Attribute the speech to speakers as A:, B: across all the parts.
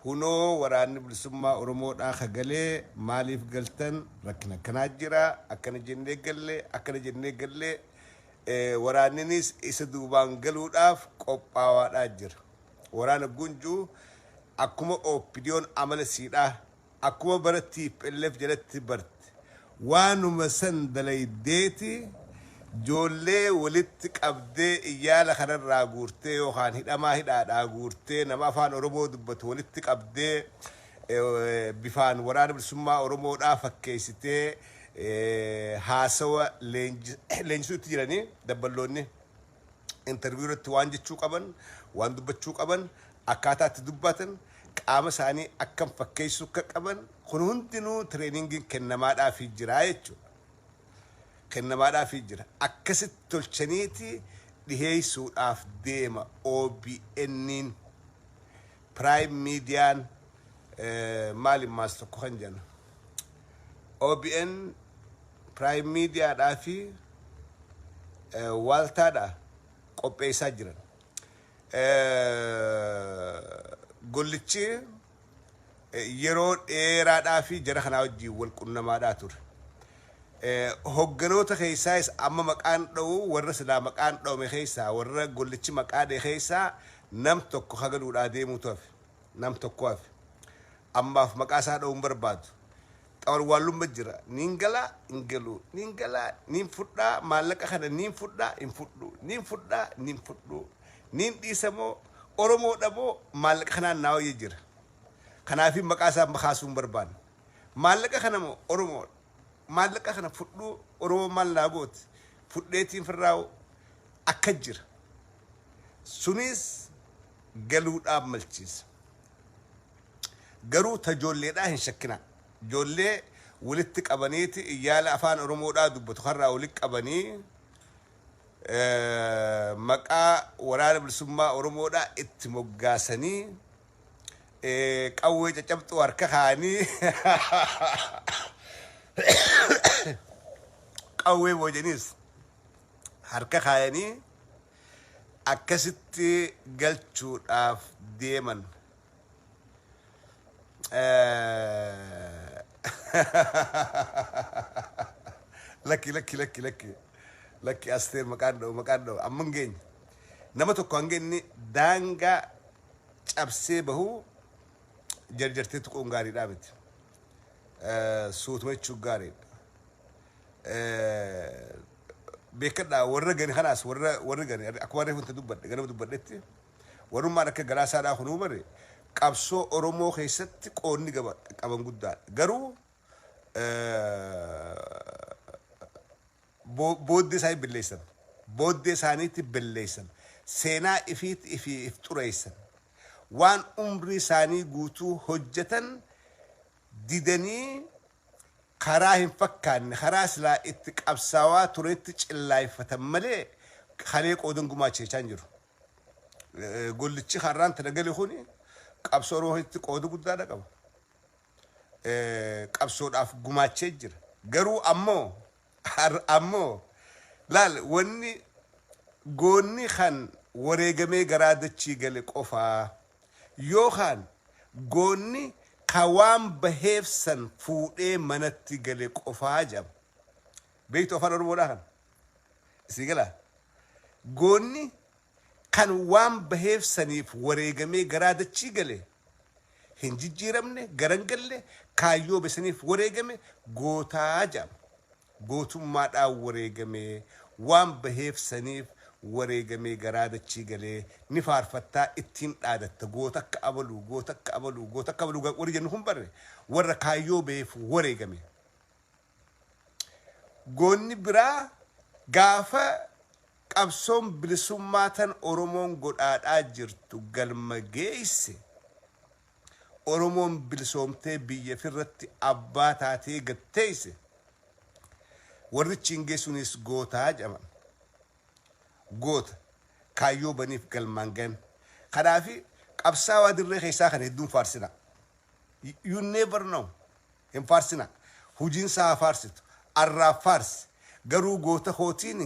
A: hunoo waraanni bilisummaa Oromoodhaa kagalee maaliif galtan rakkina kanaa jira akkana jennee galle waraanninis isa duubaan galuudhaaf qophaawaadhaa jira waraana gunjuu akkuma opinion amala siidhaa akkuma baratti PLF jalatti barte waanuma san dalaydeeti joollee walitti qabdee iyyaala kanarraa guurtee yookaan hidhaadhaa guurtee nama afaan Oromoo dubbatu walitti qabdee bifaan waraana bilisummaa Oromoodhaa fakkeessitee haasawa leenjisuutti jiranii dabballoonni interview irratti waan jechuu qaban waan dubbachuu qaban akkaataatti dubbatan qaama isaanii akkam fakkeessuu akka qaban kun hundinuu trainingiin kennamaadhaaf jira jechuudha. kennamaadhaaf jira akkasitti tolchaniiti dhiheessuudhaaf deema OBN'n prime mediaan maali maas tokko kan jennu OBN prime mediaadhaa fi waaltaadhaa qopheessaa jiran gollichi yeroo dheeraadhaa fi jara kanaa wajjiin wal qunnamaadhaa ture hogganoota keessaas amma maqaan dha'u warra silaa maqaan dha'ume keessaa warra gollichi maqaa dha'e keessaa nam tokko hagaluudhaa deemuutu hafe nam tokko hafe ammaaf maqaa isaa dha'uun barbaadu xawal waallumma jira niin galaa hin galuu niin galaa niin fudhaa maallaqa kana niin fudhaa hin fudhu niin fudhaa niin fudhu niin dhiisamoo Oromoodhamoo maallaqa kanaan naawayee jira kanaafi maqaa isaa makaasuun barbaadu maallaqa kanamoo Oromoo maallaqa kana fudhu Oromoo maal laagooti fudheetiin firraawu akka jira sunis galuudhaaf malchiisa garuu tajoolleedhaa hin shakkina joollee walitti qabaniiti iyyaala afaan Oromoodhaa dubbatu har'aa walitti qabanii maqaa waraana bilisummaa Oromoodhaa itti moggaasanii qawwee caccabxuu harka kaanii qawwee boojanis harka kaayanii akkasitti galchuudhaaf deeman lakki asteer maqaan dha'u amma hin geenye nama tokko hangeenni daangaa cabsee bahuu jarjartee tuquun gaariidhaa miti suutuma jechuu gaariidha beekadhaa warra gani kanaas warra gani akkuma reefunta dubbadhe ganama dubbadhetti warrummaan akka galaasaadhaa kunuu bare qabsoo Oromoo keessatti qoonni qaban guddaadha garuu booddee isaanii billeessan booddee isaaniitti billeessan seenaa ifiitti if xureessan waan umrii isaanii guutuu hojjetan didanii karaa hin fakkaanne karaa silaa itti qabsaawaa turetti cillaayfatan malee kalee qoodan gumaachechaa jiru gollichi har'aan tanagali kuni qabsoo Oromootti qooda guddaadha qaba qabsoodhaaf gumaachee jira garuu ammoo laal wanni goonni kan wareegamee garaa dachii gale qofaa yookaan goonni kawaan baheefsan fuudhee manatti gale qofaa jam beektu afaan Oromoodhaa kan isii galaa goonni kan waan baheefsaniif wareegamee garaa dachii gale hin jijjiiramne garan galle kaayyoo besaniif wareegame gootaa jam gootummaadhaan wareegamee waan baheefsaniif wareegamee garaa dachii galee ni faarfattaa ittiin dhaadatta goota akka abaluu warri jennu kun barre warra kaayyoo baheef wareegame goonni biraa gaafa qabsoon bilisummaa tan Oromoon godhaadhaa jirtu galma geesse Oromoon bilisoomtee biyya firratti abbaa taatee gatteesse warri chingeessunis gootaa jedhaman goota kaayyoo baniif galmaan gan kanaafi qabsaawaa dirree keessaa kan hedduun faarsina you never know hin faarsina hujiin isaa faarsitu arraaf faarsi garuu goota hootiin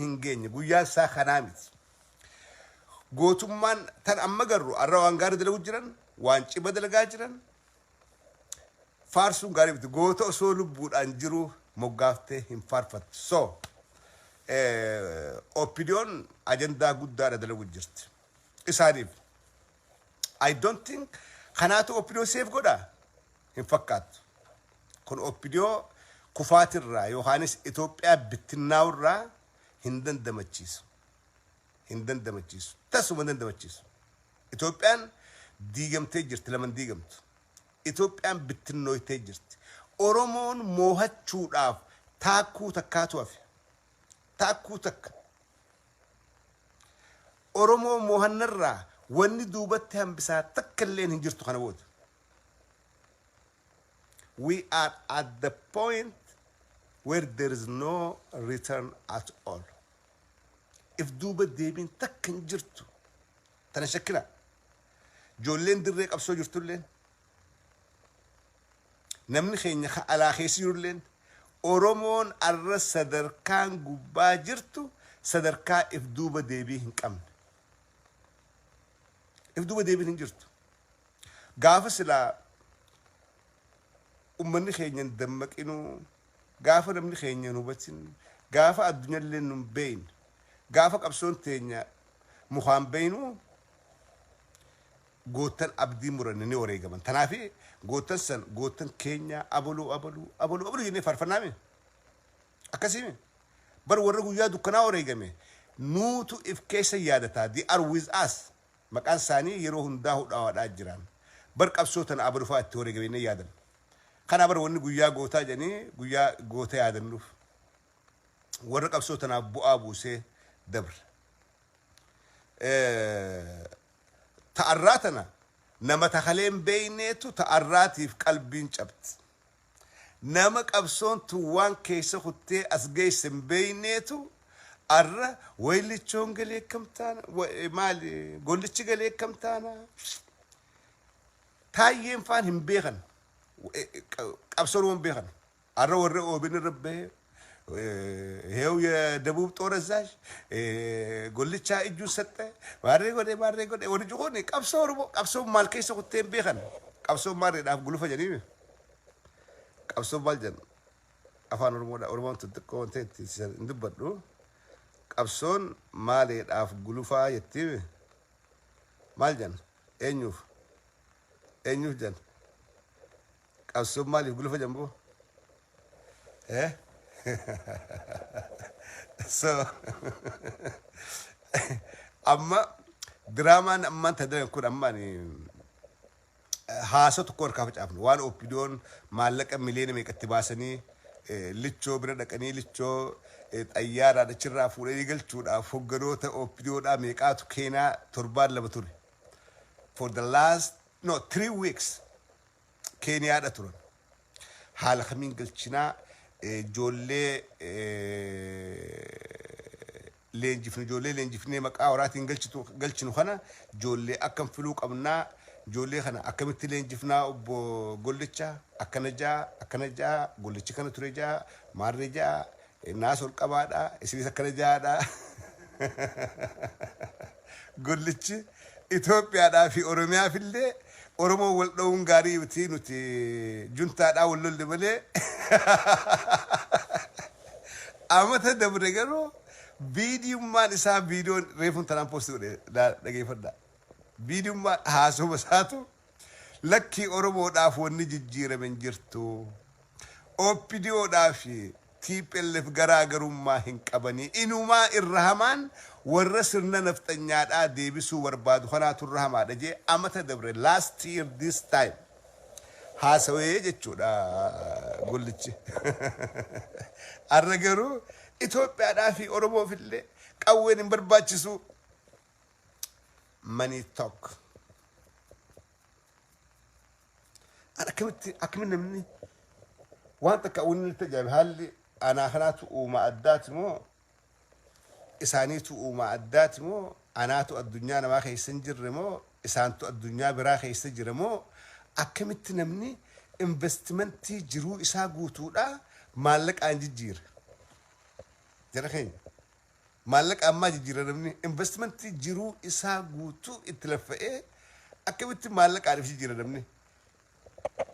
A: hin geenye guyyaa isaa kanaa miti gootummaan tan amma garru arra waan gaarii dalagu jiran waan ciba dalagaa jiran faarsuun gaarii miti goota osoo lubbuudhaan jiru moggaaftee hin faarfattu so opinion ajandaa guddaadha dalagu jirti isaaniif I don't think kanaatu opinion seef godha hin fakkaatu kun opinion kufaatirraa Yohaanis Itoophiyaa bittinnaawirraa hin dandamachiisu tasuma dandamachiisu Itoophiyaan diigamtee jirti laman diigamtu Itoophiyaan bittinnooytee jirti Oromoon moohachuudhaaf taakkuu takkaatu hafe taakkuu takka Oromoo moohannarraa wanni duubatti hambisaa takka illeen hin jirtu kana booda we are at the point where there is no return at all if duuba deebiin takka hin jirtu tana shakkila joolleen dirree qabsoo jirtulleen namni keenya alaa keessa jirulleen Oromoon arra sadarkaan gubbaa jirtu sadarkaa if duuba deebii hin qabne if duuba deebiin hin jirtu gaafa silaa ummanni keenya dammaqinuu gaafa namni keenya hubatin gaafa addunyaallee nun beeyin gaafa qabsoon teenya mukaan beeynu gootan abdii muranne ni wareegaman tanaafi gootan san gootan keenya abaluu jennee faarfannaame akkasiime bar warra guyyaa dukkanaa wareegame nuutu if keessa yaadataa they are with us maqaan isaanii yeroo hundaa hudhaadhaa jiran bar qabsoo tana abaluu fa'aa itti wareegame ni yaadan kana bar wanni guyyaa gootaa jedhanii guyyaa goota yaadannuuf warra qabsoo tanaaf bu'aa buusee dabre ta'arraatana nama takaleen beeyneetu ta'arraatiif qalbiin cabti nama qabsoon tuwwaan keessa kuttee as geessan beeyneetu arra waylichoon galee kamtaana maali gollichi galee kamtaana taayyeen faan hin beekan qabsoon beekan arra warra oobin rabbe heew የደቡብ ጦር አዛዥ ጎልቻ እጁን ሰጠ ማሬ ጎዴ ወደ ጆኔ ቀብሶ ማልከይሰ ኩቴን ቤኸን ቀብሶ ማሬ ዳፍ ጉልፈ ጀኒ ቀብሶ ባልጀን አፋን ኦሮሞን ትጥቆ እንት እንድበዱ ቀብሶን ማሌ ዳፍ ጉልፋ የቲ ማልጀን ኤኙፍ ጀን ቀብሶ ማሌ ጉልፈ ጀምቦ so amma draamaan ammaan tadalan kun ammaan haasa tokko harkaa facaafne waan opiniyoon maallaqa miliyoona meeqatti baasanii lichoo bira dhaqanii lichoo xayyaaraa dachirraa fuudhanii galchuudhaaf hogganoota opiniyoodhaa meeqaatu keenyaa torbaan lama ture for the last 3 weeks keeniyaadha turan haala kamiin galchinaa joollee leenjifnee maqaa waraatiin galchinu kana joollee akkam filuu qabnaa joollee kana akkamitti leenjifnaa obbo Gollicha akkana jaa gollichi kana ture jaa maarree jaa naas ol qabaadha isinis akkana jaadha gollichi Itoophiyaadhaa fi Oromiyaaf illee Oromoo wal dhawuun gaarii biti nuti juntaadhaa wal lolle malee amata dabre garuu viidiyummaan isaa viidiyoon reefuun tanaan poostii godhe dhageeffadha viidiyummaan haasuma isaatu lakkii Oromoodhaaf wanni jijjiiramen jirtu OPDOdhaaf TPLF garaagarummaa hin qabanii inumaa irra hamaan warra sirna nafxanyaadhaa deebisuu barbaadu kanaatu irra hamaadha jee amata dabre last year this time haasawee jechuudha gollichi arra garuu Itoophiyaadhaa fi Oromoof illee qawween hin barbaachisu money talk akkamitti namni waan takka wanni tajaajilu haalli anaa kanaatu uumaa addaati moo isaaniitu uumaa addaati moo anaatu addunyaa namaa keessa hin jirre moo isaantu addunyaa biraa keessa jira moo akkamitti namni investimentii jiruu isaa guutuudha maallaqaan jijjiira jara keenya مالك أما جيرانمني investment جيرو إسا غوتو إتلفئ أكبت مالك عارف جيرانمني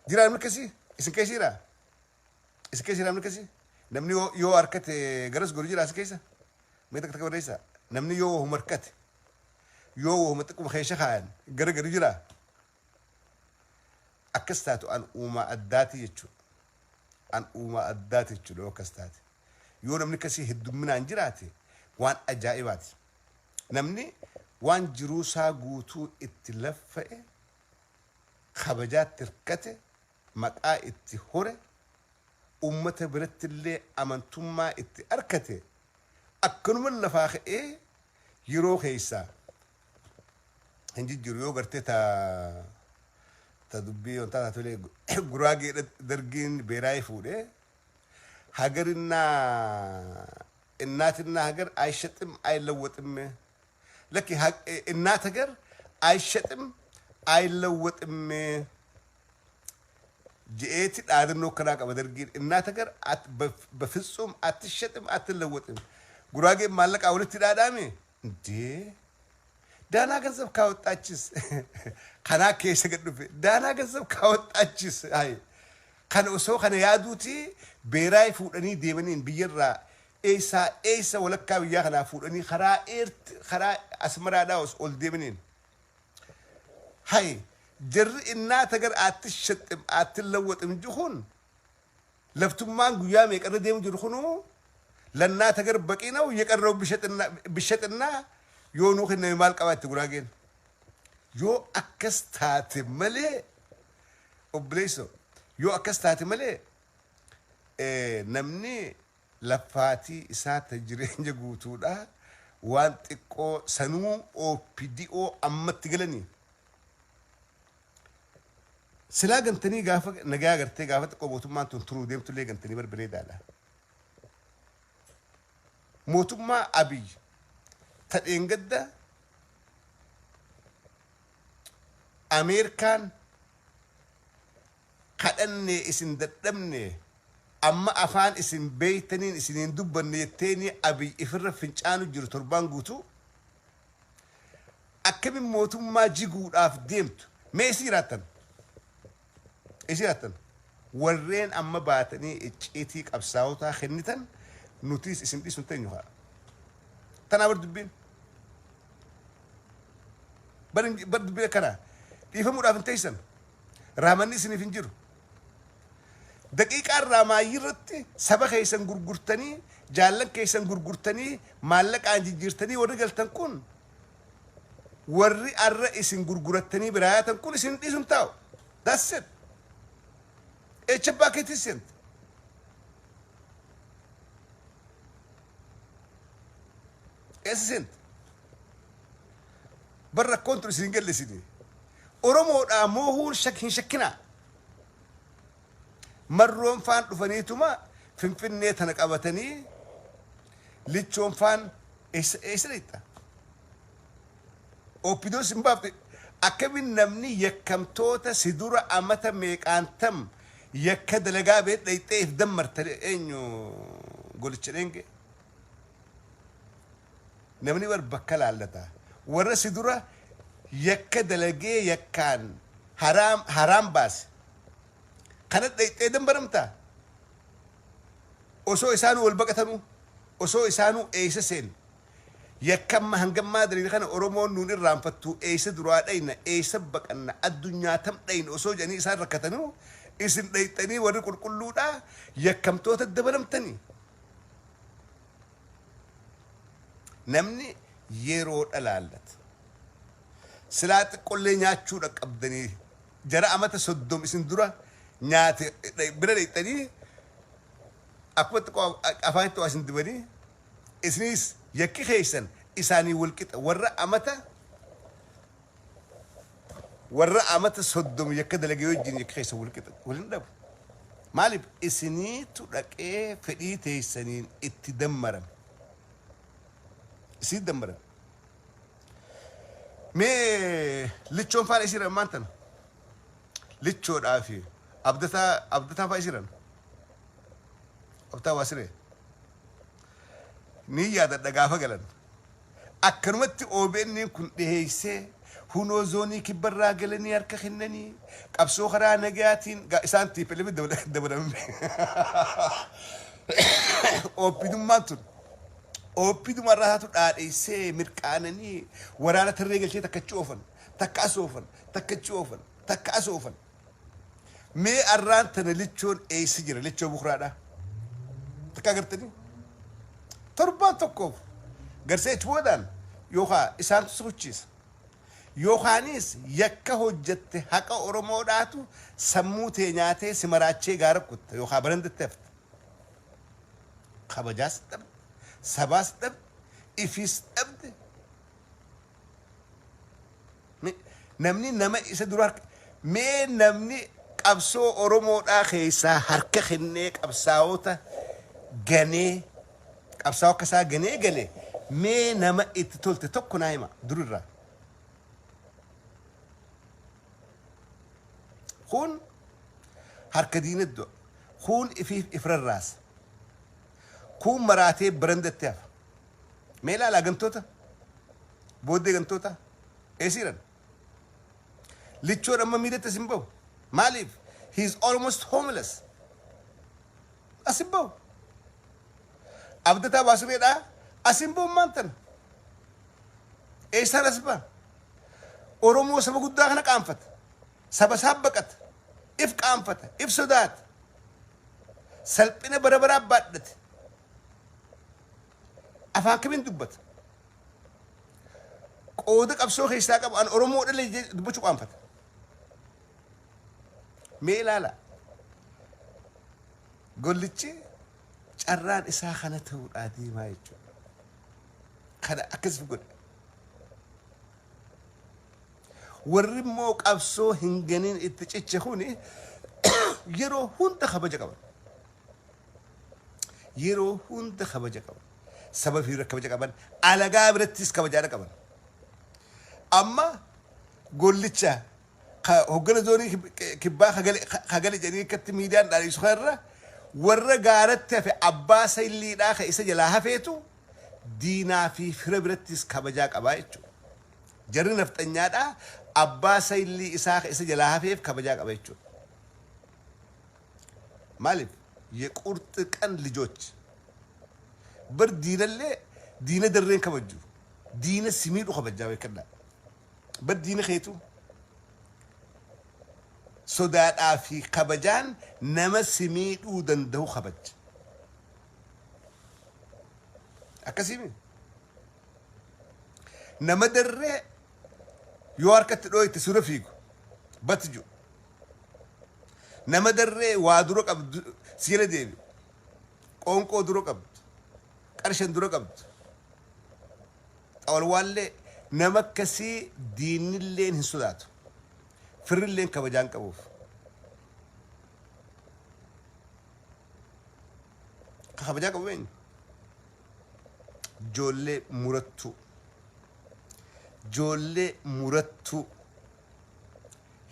A: جيران من كسي اسم كيسيرا اسم كيسيرا من كسي نمني يو أركت جرس غورجي راس كيسا ميتك تكبر ريسا نمني يو هم أركت يو هم تكو خيشة خان غرج رجلا أكستاتو أن أوما أداتي يجو أن أوما أداتي يجو لو كستاتي يو نمني كسي هدوم من أنجراتي وان أجائبات نمني وان جروسا غوتو اتلفئ خبجات تركته مقا اتهوره أمة برت اللي أمنتما اتأركته أكنو من لفاخ إيه يرو خيسا هنجي جريو قرتي تدبي وانتا تولي قراغي درجين بيراي فوده هاجرنا الناتنا هاجر عايشتم أي لوتم لكن النات هاجر عايشتم أي لوتم جئت الآدم كراك أبدرجين النات هاجر بفصهم أتشتم أتلوتم قراغي مالك أولت الآدمي دي دانا غزب كاوت أجلس خنا كيس قدوفي دانا غزب كاوت أجلس هاي خن أسوق خن يادوتي بيراي فورني ديمنين بيرا إيسا ولا كاويا خنا فورني خرا أسمرا داوس أول ديمنين هاي جر إننا تجر أتشتم أتلوت مجهون لفتم ما نقول ميك أنا ديم جرخنو لنا تجر بكينا ويكرروا بشتنا يو خن مال كوات تقولين يو أكستات ملء أبليسو يو أكستات ملء نمني لفاتي إسات تجرين جوتو ده وانتكو سنو أو بديو أمت تقولني سلا جنتني قافك نجا قرتي قافت قبوتو ما تنترو ديم تلي جنتني بربريد على موتو ما أبي تنقدة أمريكان كأني اسم دتمني أما أفان اسم بيتنين اسمين دبني التاني أبي إفرّ فنجانو جرو تربان قوتو أكمل موتو ما جيقود آف ديمت ما يسيراتن ورين أما باتني اتشيتيك أبساوتا خنتن نوتيس اسم دي سنتين يوها تناور دبين برد بيه كنا يفهموا رافن تيسن رامني سني فنجرو دقيقة راما يرتي سبا كيسن غرغرتني جالن كيسن غرغرتني مالك انجي جيرتني ورجل تنكون وري الرئيس غرغرتني برايا تنكون سن دي سنتاو that's it اتش باكيت سنت اسنت برا كونتر سنجل سيدي أورمو مو شكنا مرون فان دفنيتما فنفني تنك أبتني ليتشون فان إسريتا أو بدو سمباب أكمل نمني يكم توتا سدورة أمتا ميك أنتم يكاد لقابت ليتيف دمر تري إنيو قولت شرينجي نمني ور بكال علتا ورا سدورة يكاد لقي يكان حرام باس كانت ليتيف دمرمتا أسو إسانو والبقتنو أسو إسانو إيسسين يكم هنجم ما أدري خان أورومون نون الرامفتو إيس درات أين إيس بق أن الدنيا تم أين أسو جاني إسان ركتنو إسن ليتني ورقول كله دا يكم توت الدبرم تاني نمني يرود الالت سلات كل نياتشو لك أبدني جرا أمت صدوم إسن درا نيات بره ليتني أقوت كو أفاين تو أسن دبني إسنيس يكي خيسن إساني ولكت ورا أمتا صدوم يكد لقيو جين يكي خيسن ولكت ولندب مالب إسني تلك إيه فريتي سنين اتدمرم إسي دمرم مي لتشون فان إسيرا مانتن لتشون آفي أبدتا فا إسيرا أبتا واسري niyya da gaafa galan akkanumatti OBN kun dhiheessee hunoo zoonii kibbarraa galanii harka kennanii qabsoo karaa nagayaatiin isaan tiipelee dabalamee oopidummaan tun oopidummaa haatu dhaadheessee mirqaananii waraana tarree galchee takkachi oofan takka asoofan takkachi oofan takka asoofan mee arraan tana lichoon eessi jira lichoo bukraadha takka agartanii torbaan tokkoof garsee boodaan yookaan isaan sochiisa yookaanis yakka hojjette haqa oromoodhaatu sammuu tee nyaatee si maraachee gaara kutta yookaan barandatte hafte kabajaas dhabde sabaas dhabde ifis dhabde namni nama isa dura mee namni qabsoo oromoodhaa keessaa harka kennee qabsaa'ota ganee qabsaa'oo akkasaa ganee galee mee nama itti tolte tokko naa hima durirraa kun harka diinaddo kun ifrarraas kun maraatee barandatte hafa mee ilaalaa gantoota booddee gantoota eesiiran lichoon amma miidhatte asin bahu maaliif he is almost homeless asin bahu abdataa baasireedhaa asin bahu maantan eessaan as baha oromoo saba guddaa kana qaanfata saba sabbaqat if qaanfata if sodaat salphina bara baraa baadhate afaan kamiin dubbata qooda qabsoo keessaa qabu an oromoo dhalee dubbachuu qaanfata mee ilaala gollichi carraan isaa kana ta'uudhaa deemaa jechuudha kana akkas godha warri immoo qabsoo hin ganin itti ciche kuni yeroo hunda kabaja qaban yeroo hunda kabaja qaban saba fi kabaja qaban alagaa birattis kabajaadha qaban amma gollicha hoggana zoonii kibbaa kagale jedhanii akkatti miidiyaan dhaadhiisu kanarra warra gaaratti hafe abbaa sayilliidhaa ka isa jalaa hafeetu diinaa fi fira birattis kabajaa qabaa jechuudha jarri nafxanyaadhaa abbaa sayillii isaa ka isa jalaa hafeef kabajaa qaba jechuudha ማለፍ የቁርጥ ቀን ልጆች በር ዲነለ ዲነ ደረን ከበጁ ዲነ ሲሚዱ ከበጃው ይከላ በር ዲነ ኸይቱ ሶዳዳ ፊ ከበጃን ነመ ሲሚዱ ደንደው ከበጅ አከሲሚ ነመ ደረ يواركت دوي تسورة فيكو بتجو نما دري وادروك أب سيرة ديبي قونكو دروك أب كارشن دروك أب أول والله نما كسي دين اللين هسوداتو فر اللين كبجان كبوف كبجان كبوين جولة مرتو جولة مرتو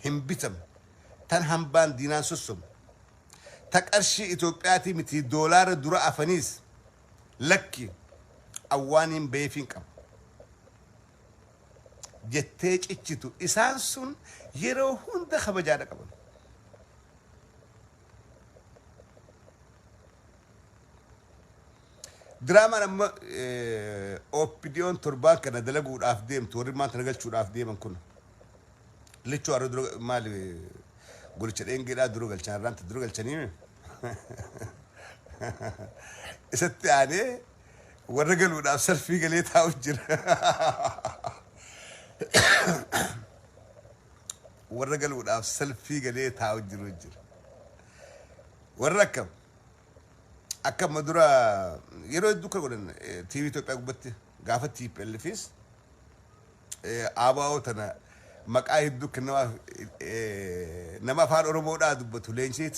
A: هم بيتم تن همبان دينان سوسم تكرشي إثيوبياتي متي دولار درا أفنيس لكي أوانين بيفين كم جتّيج إتشتو إسانسون يرو هند خبجانا كمان دراما لما أوبيديون تربان كنا دلقوا الأفديم توري ما تنقل شو الأفديم أنكون ليش شو أردو مالي قلت شرين كده دروق الشهران تدروق الشنيم إستي يعني والرجل ونافسر فيه قليه تاوجر والرجل ونافسر فيه قليه تاوجر وجر والركب أكم مدرا يروي دوكا قولن تيفي توبي أقبتي قافة تيب اللي فيس آباو تنا مقاهد دوك نما فان أورمو دا دبتو لينشي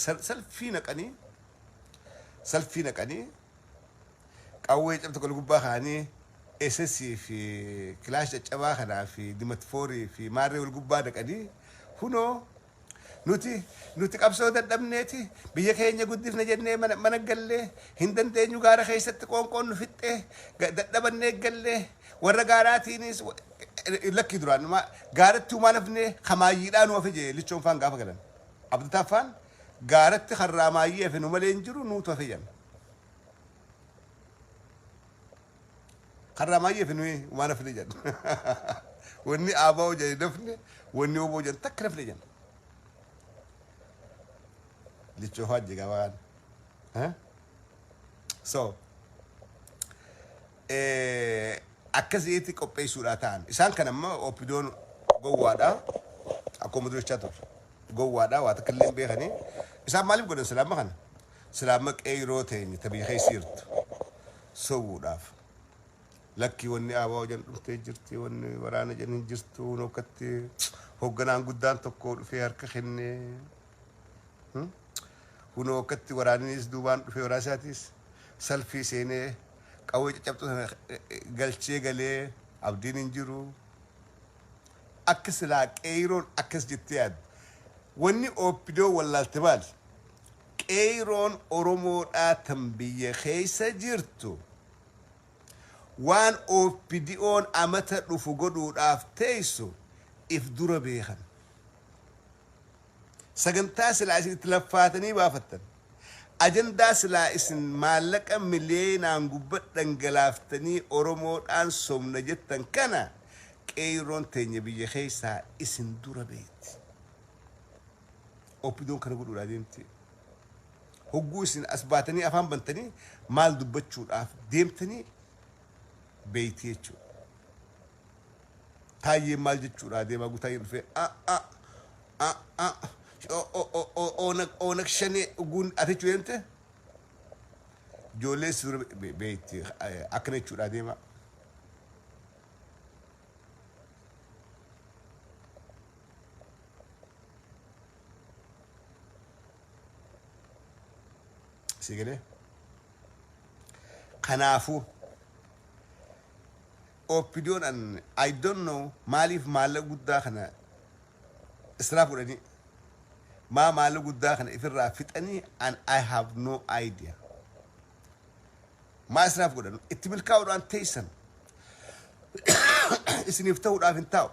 A: سلفينا كاني قوي جبت كل جبا خاني اساسي في كلاش جبا خنا في ديمتفوري في ماري والجبا ده كاني هنو nuti qabsoo dadhabneeti biyya keenya guddifna jennee mana gallee hin dandeenyu gaara keessatti qoonqoon nu fixxee dadhabannee gallee warra gaaraatiinis lakki duraan gaaratti uumaa nafnee kamaayyiidhaan wafe jee lichoon faan gaafa galan abdataa faan gaaratti harraa maayyii hafe nu malee hin jiru nuutu hafe jan harraa maayyii hafe nuyi uumaa nafne jan wanni aabaa hojii nafne wanni oboo jan takka nafne jan lichoo hojii gabaan so akkasitti qopheessuudha ta'an isaan kan amma oppidoon gowwaadha akkuma durachaa ture gowwaadha waa takka illee beekanii isaan maaliif godhan silaama kana silaama qeyroo teenye tabii keessiirtu sowwuudhaaf lakkii wanni aabaa hojjan dhuftee jirti wanni waraana jan hin jirtu nokkatti hoogganaan guddaan tokko dhufee harka kennee hunoo akkatti waraaninis duubaan dhufee waraasaatis salfii seenee qawwee caccabxu galchee galee abdiin hin jiru akka silaa qeeyroon akkas jettee yaaddu wanni oppidoo wallaalte maal qeeyroon oromoodhaa tan biyya keessa jirtu waan oppidiyoon amata dhufu godhuudhaaf teessu if dura beekan sagantaa silaa isin itti laffaatanii baafattan ajandaa silaa isin maallaqa miliyeenaan gubbaa dhangalaaftanii oromoodhaan somna jettan kana qeeyroon teenya biyya keessaa isin dura beekti oppidoon kana godhuudhaa deemti hogguu isin as baatanii afaan bantanii maal dubbachuudhaaf deemtanii beeyti jechuudha taayyee maal jechuudhaa deemaa gutaayyee dhufee onak shane ugun atichu ente jolle sur beeti akne chuda dema sigale kanafu opinion and I don't know malif mala gudda kana israfu dani ما مالو قداخن إفرّا فتني and I have no idea ما إسراف قدان اتمل كاورو أن تيسن إسن يفتهو رافن تاو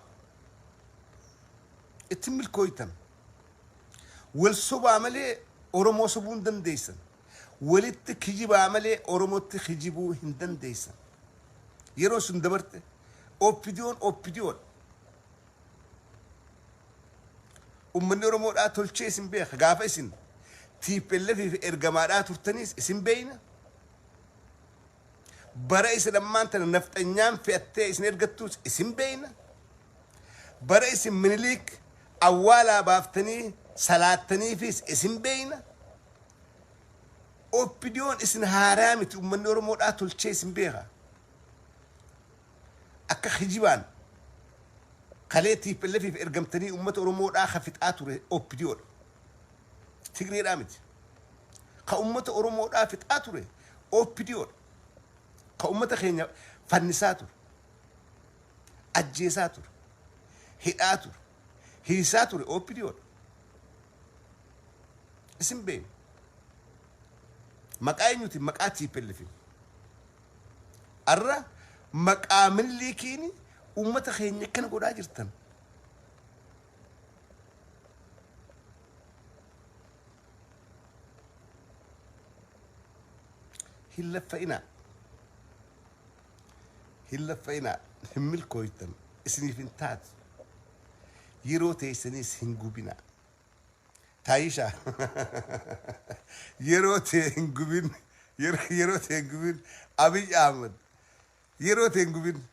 A: اتمل كويتن والصوب عملي أورمو صبون دن ديسن ولت كجيب عملي أورمو تخجيبو هندن ديسن يرو سندبرت أوبيديون ومن ورمو لا تلشي اسم بيخ قافة اسم تيب اللي في إرقامات ترتنيس اسم بينا برئيس لما انت نفت انيام في التي اسم إرقاتوس اسم بينا برئيس من ليك أولا بافتني صلاتني فيس اسم بينا أوبيديون اسم هارامت ومن ورمو لا تلشي اسم بيخ أكا خجيبان خليتي بالله في إرقمتني أمة أورمو آخر في تآتور أوبيديون تقري رامج كأمة أورمو آخر في تآتور أوبيديون كأمة خينيا فنساتور أجيساتور هياتور هيساتور أوبيديون اسم بين مكاينيوتي مكاتي بالله في أرى مكامل ليكيني أمة خينيا كان قد أجرتن هلا فإنا هم الكويتن اسني فنتات يروتي سنيس هنجوبنا تايشا يروتي هنجوبين يروتي هنجوبين أبي أحمد يروتي هنجوبين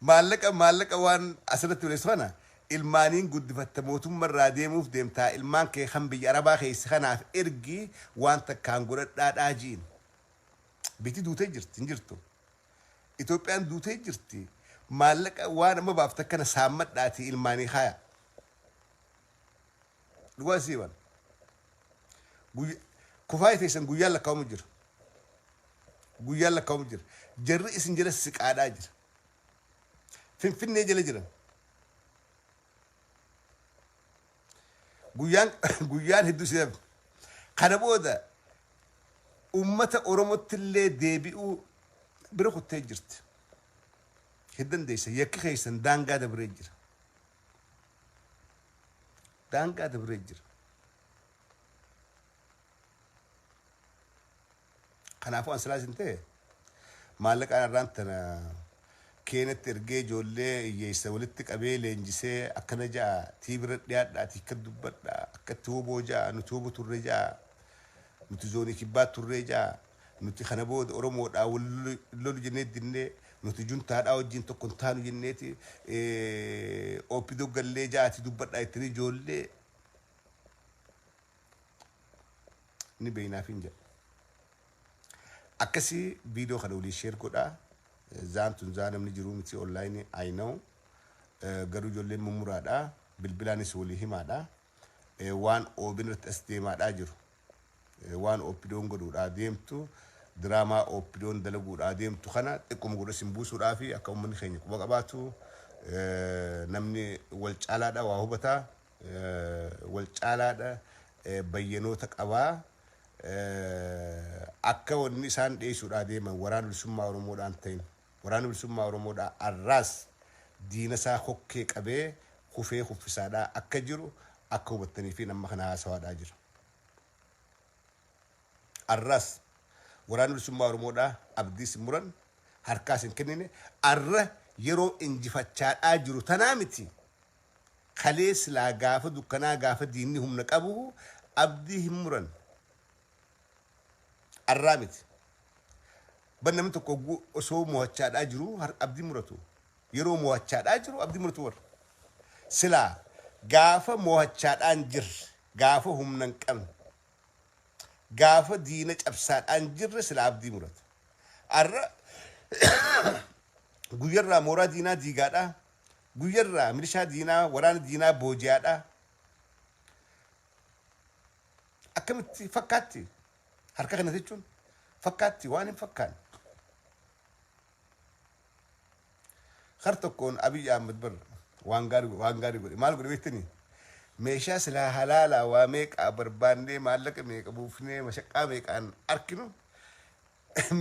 A: مالك وان أسرت ولسوانا المانين قد فتموتم مرة ديموف ديمتا المان كي خنبي عربا خيس خناف إرقي وان تكانقرات داد آجين بيتي دوتي جرتو إثيوبيان دوتي جرتي مالك وان ما بافتكنا سامت داتي الماني خايا لغواسي وان كفاية تيسن قويالا كومجر جر اسن جلس سك آجر فين نجل جرن guyyaan hedduu si darbe. Kana booda ummata Oromootillee deebi'uu bira kuttee jirti. Hiddan deessa yakki keessan daangaa dabree jira. Daangaa dabree jira. Kanaafuu ansilaasin ta'e maallaqaan irraan tana keenyatti ergee ijoollee hiyyeessa walitti qabee leenjisee akkana ja'a tiibira dhiyaadhaati akka dubbadha akka itti huboo ja'a nuti huboo turre ja'a nuti zoonii kibbaa turre ja'a nuti kana booda Oromoodhaa lolu jennee dinnee nuti juntaadhaa wajjin tokko hin taanu jenneeti oopidoo gallee ja'aati dubbadhaa ittiin ijoollee ni beeynaaf hin jedha. Akkasii viidiyoo kana walii sheer godhaa. Zaantun zaanamni jiru miti online I know. Garuu ijoolleen mummuraadha. Bilbilaanis walii himaadha. Waan oobin irratti as deemaadhaa jiru. Waan oppidoon godhuudhaa deemtu diraamaa oppidoon dalaguudhaa deemtu kana xiqquma godha simbuusuudhaa fi akka uummanni keenya quba qabaatu namni wal caalaadha waa hubataa wal caalaadha bayyanoota qabaa. Akka wanni isaan dhiyeessuudhaa deeman waraana bilisummaa Oromoodhaan ta'in waraana bilisummaa Oromoodhaa arraas diina isaa hokkee qabee kufee kuffisaadhaa akka jiru akka hubattanii fi nama kana haasawaadhaa jira. Arraas waraana bilisummaa Oromoodhaa abdiis muran harkaas hin kennine arra yeroo injifachaadhaa jiru tanaa miti. Kalee silaa gaafa dukkanaa gaafa diinni humna qabu abdii hin muran. Arramit banna min tokko osoo mo'achaadhaa jiru abdii muratu yeroo mo'achaadhaa jiru abdii muratu war sila gaafa mo'achaadhaan jir gaafa humnan qabn gaafa diina cabsaadhaan jirre sila abdii muratu arra guyyarraa mooraa diinaa diigaadhaa guyyarraa milishaa diinaa waraana diinaa booji'aadhaa akkamitti fakkaatti. Harka kana jechuun fakkaatti waan hin fakkaan. Har tokkoon Abiy Ahmed bar waan gaarii godhe maal godhe beektanii meeshaa silaa halaalaa waa meeqaa barbaannee maallaqa meeqa buufnee mashaqqaa meeqaan arkinu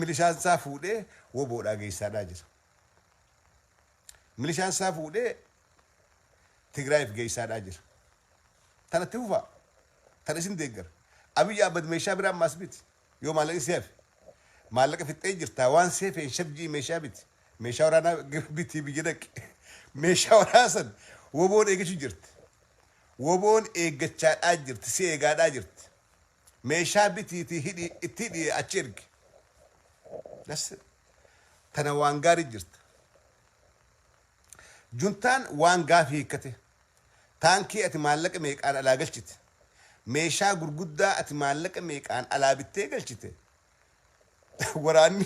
A: milishaan isaa fuudhee woboodhaa geessaadhaa jira. Milishaan isaa fuudhee Tigraayiif geessaadhaa jira. Tanatti hufaa tan isin deeggara. Abiy Ahmed meeshaa biraan maas biti yoo maallaqni seef maallaqa fixxee jirtaa waan seefeen shabjii meeshaa biti meeshaa waraanaa biti biyya dhaqe meeshaa waraasan woboon eeggachuu jirti woboon eeggachaadhaa jirti si eegaadhaa jirti meeshaa bitiitii hidhi itti hidhi achi ergi tana waan gaarii jirta. Juntaan waan gaafii hiikkate taankii ati maallaqa meeqaan alaa galchite meeshaa gurguddaa ati maallaqa meeqaan alaa bittee galchite waraanni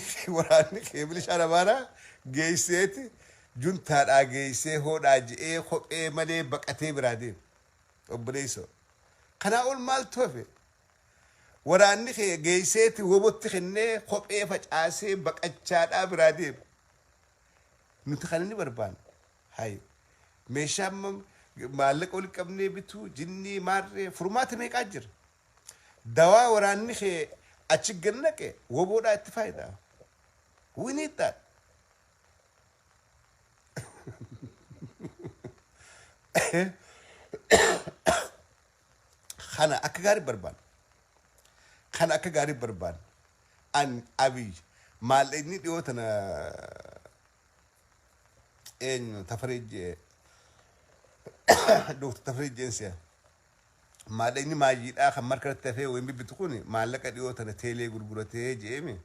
A: kee milishaa namaadhaa geesseeti juntaadhaa geessee hoodhaa je'ee kophee malee baqatee biraa deema obboleessoo kanaa ol maal toofe waraanni kee geesseeti wobotti kennee kophee facaasee baqachaadhaa biraa deema nuti kan inni barbaanne hay meeshaa maallaqa wal qabnee bituu jinnii maarree furmaata meeqaa jira dawaa waraanni kee achi gannaqe woboodhaa itti faayidaa we need that. Kana akka gaarii barbaan an Abiy maallaqni dhiyoo tana eenyu tafareejjee Dr. Tafareejjeen siya maallaqni maajiidhaa kan markatti hafee waan bibbitu kun maallaqa dhiyoo tana teelee gurguratee je'eme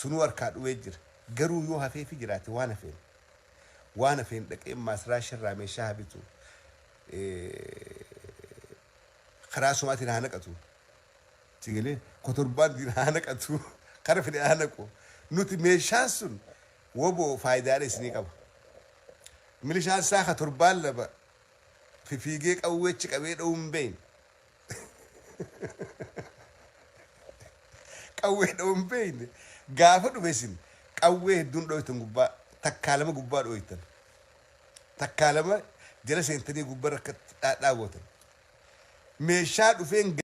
A: sunuu harkaa dhufee jira garuu yoo hafee fi jiraate waan hafeen dhaqee maasraa shirraa meeshaa habitu karaa sumaatiin haa naqatu sigilee kotorbaan diin haa naqatu kara fide haa naqu nuti meeshaan sun woboo faayidaadha isinii qaba milishaan isaa kotorbaan laba fiigee qawweechi qabee dha'uun beeyin qawwee dha'uun beeyin gaafa dhumesin qawwee hedduun dho'itan gubbaa takkaalama gubbaa dho'itan takkaalama jala seentanii gubbaa rakkatti dhaawwatan meeshaa dhufeen